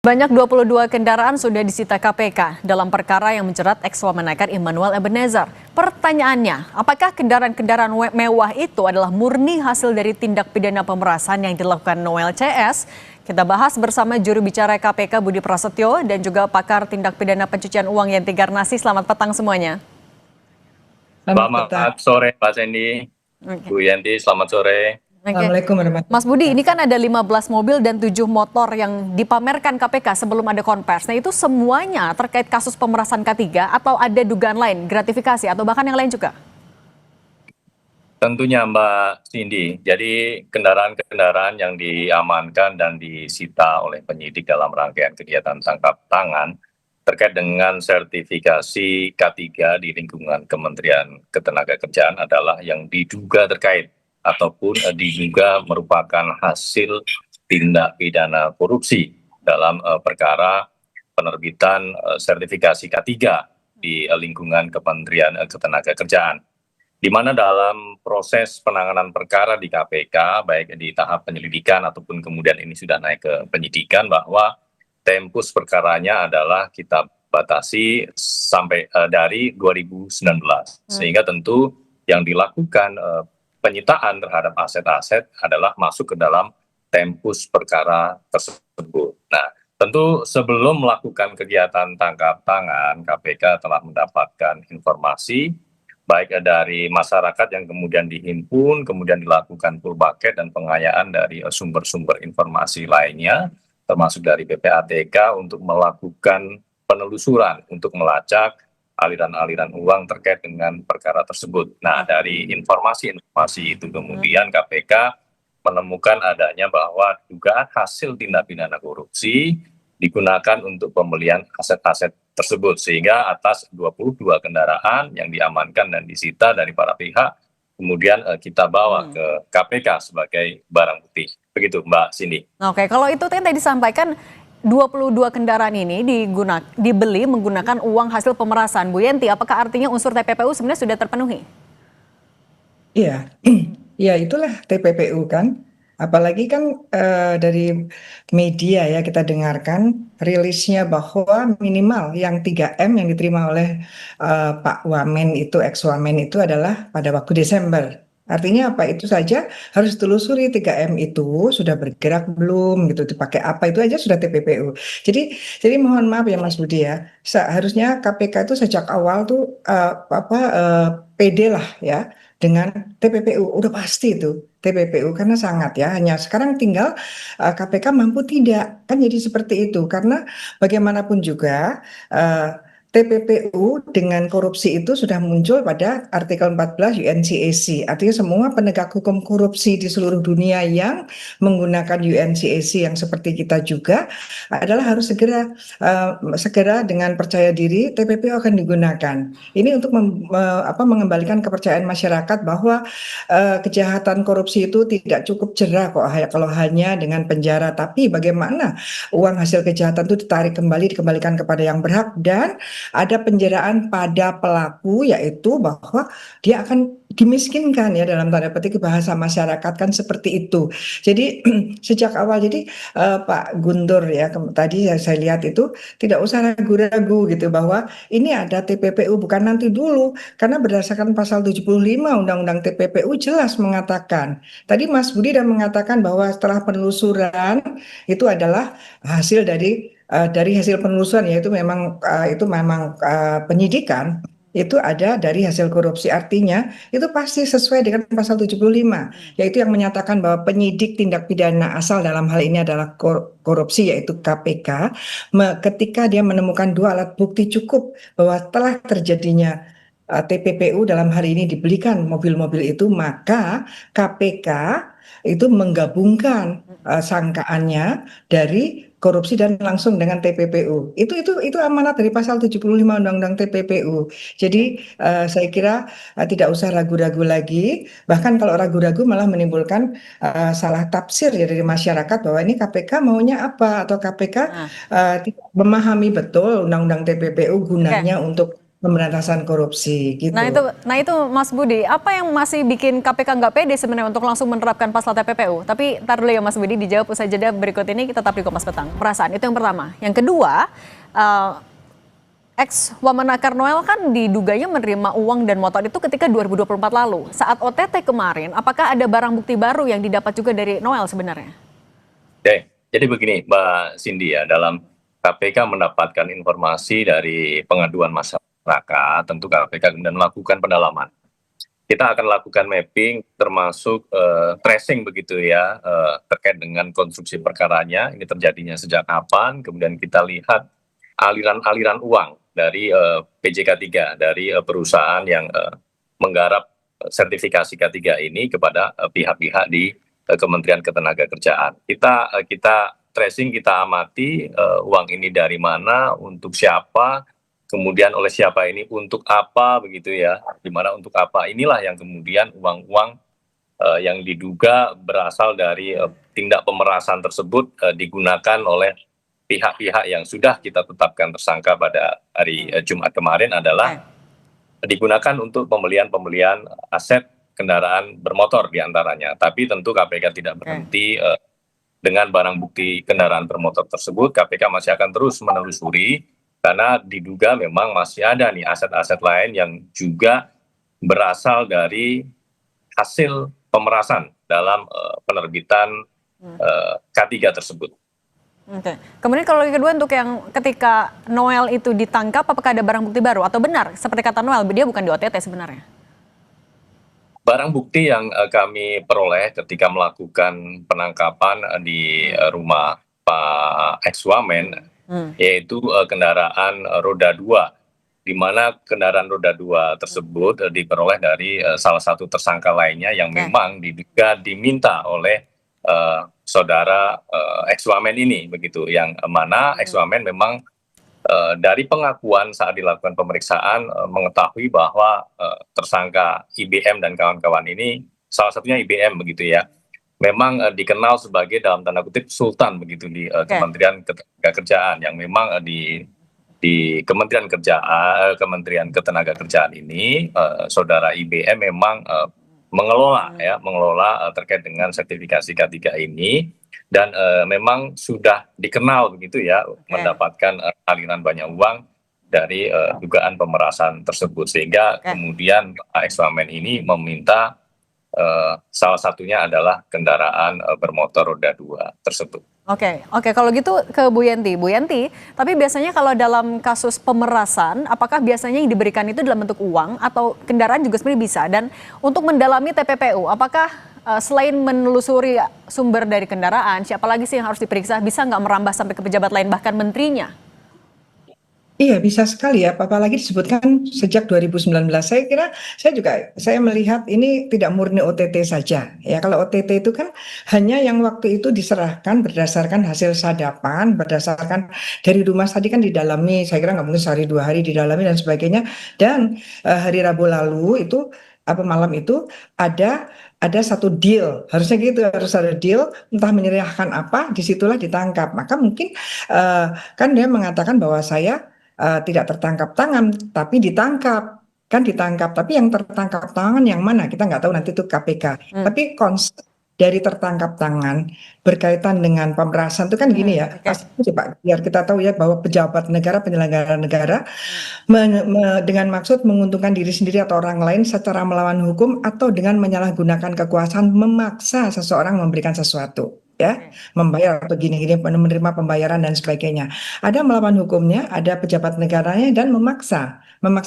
Banyak 22 kendaraan sudah disita KPK dalam perkara yang menjerat ex-Wamenakar Immanuel Ebenezer. Pertanyaannya, apakah kendaraan-kendaraan mewah itu adalah murni hasil dari tindak pidana pemerasan yang dilakukan Noel CS? Kita bahas bersama juru bicara KPK Budi Prasetyo dan juga pakar tindak pidana pencucian uang Yanti Garnasi. Selamat petang semuanya. Selamat sore Pak Sandy, Bu Yanti, selamat sore. Assalamualaikum warahmatullahi wabarakatuh. Mas Budi, ini kan ada 15 mobil dan 7 motor yang dipamerkan KPK sebelum ada konvers. Nah itu semuanya terkait kasus pemerasan K3 atau ada dugaan lain, gratifikasi atau bahkan yang lain juga? Tentunya Mbak Cindy, jadi kendaraan-kendaraan yang diamankan dan disita oleh penyidik dalam rangkaian kegiatan tangkap tangan terkait dengan sertifikasi K3 di lingkungan Kementerian Ketenagakerjaan adalah yang diduga terkait ataupun diduga merupakan hasil tindak pidana korupsi dalam perkara penerbitan sertifikasi K3 di lingkungan Kementerian Ketenagakerjaan. Di mana dalam proses penanganan perkara di KPK, baik di tahap penyelidikan ataupun kemudian ini sudah naik ke penyidikan, bahwa tempus perkaranya adalah kita batasi sampai dari 2019. Sehingga tentu yang dilakukan penyitaan terhadap aset-aset adalah masuk ke dalam tempus perkara tersebut. Nah, tentu sebelum melakukan kegiatan tangkap tangan, KPK telah mendapatkan informasi baik dari masyarakat yang kemudian dihimpun, kemudian dilakukan full bucket dan pengayaan dari sumber-sumber informasi lainnya, termasuk dari PPATK untuk melakukan penelusuran, untuk melacak aliran-aliran uang terkait dengan perkara tersebut. Nah, dari informasi-informasi itu kemudian KPK menemukan adanya bahwa dugaan hasil tindak pidana korupsi digunakan untuk pembelian aset-aset tersebut, sehingga atas 22 kendaraan yang diamankan dan disita dari para pihak kemudian kita bawa ke KPK sebagai barang bukti. Begitu Mbak Cindy. Oke, kalau itu tadi disampaikan 22 kendaraan ini dibeli menggunakan uang hasil pemerasan. Bu Yanti, apakah artinya unsur TPPU sebenarnya sudah terpenuhi? Iya, ya itulah TPPU kan. Apalagi kan dari media ya kita dengarkan rilisnya bahwa minimal yang 3M yang diterima oleh Pak Wamen itu, ex-Wamen itu adalah pada waktu Desember. Artinya apa? Itu saja harus telusuri 3M itu sudah bergerak belum gitu, dipakai apa itu aja sudah TPPU. Jadi mohon maaf ya Mas Budi ya, seharusnya KPK itu sejak awal tuh pede lah ya dengan TPPU, udah pasti itu TPPU karena sangat ya, hanya sekarang tinggal KPK mampu tidak, kan jadi seperti itu karena bagaimanapun juga TPPU dengan korupsi itu sudah muncul pada artikel 14 UNCAC. Artinya semua penegak hukum korupsi di seluruh dunia yang menggunakan UNCAC yang seperti kita juga adalah harus segera dengan percaya diri TPPU akan digunakan. Ini untuk mengembalikan kepercayaan masyarakat bahwa kejahatan korupsi itu tidak cukup jerah kok kalau hanya dengan penjara, tapi bagaimana uang hasil kejahatan itu dikembalikan kepada yang berhak, dan ada penjaraan pada pelaku, yaitu bahwa dia akan dimiskinkan ya, dalam tanda petik bahasa masyarakat kan seperti itu. Jadi sejak awal Pak Guntur ya tadi saya lihat itu tidak usah ragu-ragu gitu bahwa ini ada TPPU, bukan nanti dulu, karena berdasarkan pasal 75 Undang-Undang TPPU jelas mengatakan, tadi Mas Budi sudah mengatakan bahwa setelah penelusuran itu adalah hasil dari hasil penelusuran, yaitu memang penyidikan itu ada dari hasil korupsi, artinya itu pasti sesuai dengan pasal 75, yaitu yang menyatakan bahwa penyidik tindak pidana asal dalam hal ini adalah korupsi, yaitu KPK, ketika dia menemukan 2 alat bukti cukup bahwa telah terjadinya TPPU dalam hari ini dibelikan mobil-mobil itu, maka KPK itu menggabungkan sangkaannya dari korupsi dan langsung dengan TPPU. Itu amanat dari pasal 75 Undang-Undang TPPU. Jadi saya kira tidak usah ragu-ragu lagi. Bahkan kalau ragu-ragu malah menimbulkan salah tafsir ya dari masyarakat bahwa ini KPK maunya apa, atau KPK tidak memahami betul Undang-Undang TPPU gunanya untuk pemberantasan korupsi Nah gitu. itu Mas Budi, apa yang masih bikin KPK nggak pede sebenarnya untuk langsung menerapkan pasal TPPU? Tapi ntar dulu ya Mas Budi, dijawab usai jeda berikut ini, kita tetap di Kompas Petang. Perasaan itu yang pertama. Yang kedua, eh, ex-Wamenakar Noel kan diduganya menerima uang dan motor itu ketika 2024 lalu. Saat OTT kemarin, apakah ada barang bukti baru yang didapat juga dari Noel sebenarnya? Oke, jadi begini Mbak Cindy ya, dalam KPK mendapatkan informasi dari pengaduan masyarakat, tentu KPK kemudian melakukan pendalaman. Kita akan lakukan mapping termasuk tracing begitu ya, terkait dengan konstruksi perkaranya, ini terjadinya sejak kapan, kemudian kita lihat aliran-aliran uang dari PJK 3, dari perusahaan yang menggarap sertifikasi K3 ini kepada pihak-pihak di Kementerian Ketenagakerjaan. Kita tracing, kita amati uang ini dari mana, untuk siapa, kemudian oleh siapa ini, untuk apa begitu ya, di mana untuk apa. Inilah yang kemudian uang-uang yang diduga berasal dari tindak pemerasan tersebut digunakan oleh pihak-pihak yang sudah kita tetapkan tersangka pada hari Jumat kemarin adalah digunakan untuk pembelian aset kendaraan bermotor diantaranya. Tapi tentu KPK tidak berhenti dengan barang bukti kendaraan bermotor tersebut. KPK masih akan terus menelusuri karena diduga memang masih ada nih aset-aset lain yang juga berasal dari hasil pemerasan dalam penerbitan K3 tersebut. Oke. Kemudian kalau yang kedua, untuk yang ketika Noel itu ditangkap, apakah ada barang bukti baru atau benar seperti kata Noel, dia bukan di OTT sebenarnya? Barang bukti yang kami peroleh ketika melakukan penangkapan di rumah Pak ex-Wamen, yaitu kendaraan roda 2, di mana kendaraan roda 2 tersebut diperoleh dari salah satu tersangka lainnya yang memang diduga diminta oleh saudara ex-Wamen ini, begitu, yang mana ex-Wamen memang dari pengakuan saat dilakukan pemeriksaan mengetahui bahwa tersangka IBM dan kawan-kawan ini, salah satunya IBM begitu ya, memang dikenal sebagai dalam tanda kutip sultan begitu di Kementerian Ketenagakerjaan, yang memang di Kementerian Ketenagakerjaan ini saudara IBM memang mengelola terkait dengan sertifikasi K3 ini, dan memang sudah dikenal begitu ya, mendapatkan aliran banyak uang dari dugaan pemerasan tersebut, sehingga kemudian ex-Wamen ini meminta salah satunya adalah kendaraan bermotor roda 2 tersebut. Oke, kalau gitu ke Bu Yanti. Bu Yanti, tapi biasanya kalau dalam kasus pemerasan, apakah biasanya yang diberikan itu dalam bentuk uang atau kendaraan juga sebenarnya bisa? Dan untuk mendalami TPPU, apakah selain menelusuri sumber dari kendaraan, siapa lagi sih yang harus diperiksa? Bisa nggak merambah sampai ke pejabat lain, bahkan menterinya? Iya, bisa sekali ya, apalagi disebutkan sejak 2019. Saya melihat ini tidak murni OTT saja. Ya, kalau OTT itu kan hanya yang waktu itu diserahkan berdasarkan hasil sadapan, berdasarkan dari rumah tadi kan didalami, saya kira nggak mungkin sehari 2 hari didalami dan sebagainya. Dan hari Rabu lalu itu malam itu ada satu deal, harusnya gitu, harus ada deal, entah menyerahkan apa, disitulah ditangkap. Maka mungkin kan dia mengatakan bahwa saya tidak tertangkap tangan, tapi ditangkap. Kan ditangkap, tapi yang tertangkap tangan yang mana? Kita nggak tahu, nanti itu KPK. Tapi konsep dari tertangkap tangan berkaitan dengan pemerasan itu kan gini ya, coba biar kita tahu ya bahwa pejabat negara, penyelenggara negara dengan maksud menguntungkan diri sendiri atau orang lain secara melawan hukum atau dengan menyalahgunakan kekuasaan memaksa seseorang memberikan sesuatu. Ya, membayar atau gini-gini, menerima pembayaran dan sebagainya. Ada melawan hukumnya, ada pejabat negaranya, dan memaksa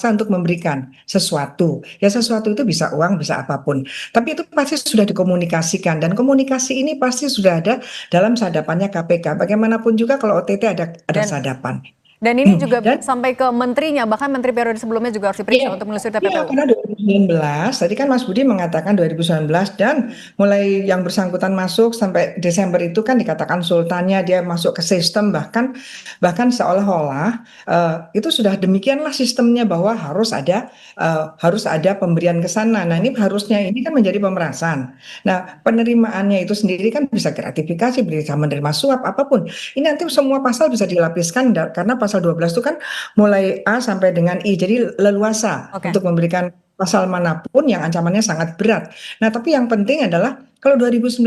untuk memberikan sesuatu. Ya, sesuatu itu bisa uang, bisa apapun. Tapi itu pasti sudah dikomunikasikan, dan komunikasi ini pasti sudah ada dalam sadapannya KPK. Bagaimanapun juga kalau OTT ada sadapan. Dan ini juga sampai ke menterinya, bahkan menteri periode sebelumnya juga harus diperiksa untuk menelusuri TPPU. Iya, karena 2019, tadi kan Mas Budi mengatakan 2019, dan mulai yang bersangkutan masuk sampai Desember itu kan dikatakan sultannya, dia masuk ke sistem, bahkan seolah-olah itu sudah demikianlah sistemnya, bahwa harus ada pemberian ke sana. Nah, ini harusnya ini kan menjadi pemerasan. Nah, penerimaannya itu sendiri kan bisa gratifikasi, bisa menerima suap, apapun. Ini nanti semua pasal bisa dilapiskan karena pasal pasal 12 itu kan mulai A sampai dengan I, jadi leluasa Oke. untuk memberikan pasal manapun yang ancamannya sangat berat. Nah, tapi yang penting adalah kalau 2019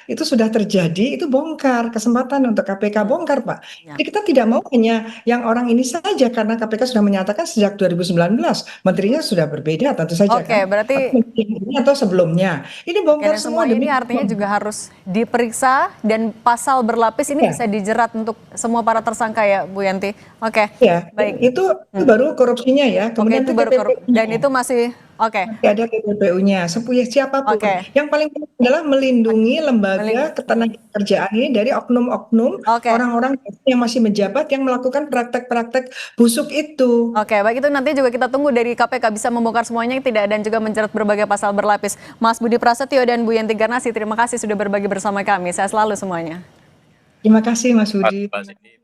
itu sudah terjadi, itu bongkar, kesempatan untuk KPK bongkar, Pak. Ya. Jadi kita tidak mau hanya yang orang ini saja, karena KPK sudah menyatakan sejak 2019, menterinya sudah berbeda tentu saja Oke, kan. berarti Tapi menteri ini atau sebelumnya, ini Oke, bongkar dan semua semua ini demi artinya juga harus diperiksa dan pasal berlapis ini Ya. bisa dijerat untuk semua para tersangka ya, Bu Yanti. Oke, Ya, baik. itu baru korupsinya ya. Oke, Kemudian itu baru dan TPPU-nya. itu masih oke. Masih ada TPPU-nya, siapapun. Oke. Yang paling penting adalah melindungi lembaga Meling- ketenagakerjaan ini dari oknum-oknum Oke. orang-orang yang masih menjabat yang melakukan praktek-praktek busuk itu. Oke, baik, itu nanti juga kita tunggu dari KPK bisa membongkar semuanya tidak dan juga menjerat berbagai pasal berlapis. Mas Budi Prasetyo dan Bu Yanti Garnasi, terima kasih sudah berbagi bersama kami. Saya selalu semuanya. Terima kasih Mas Mas Budi. Budi.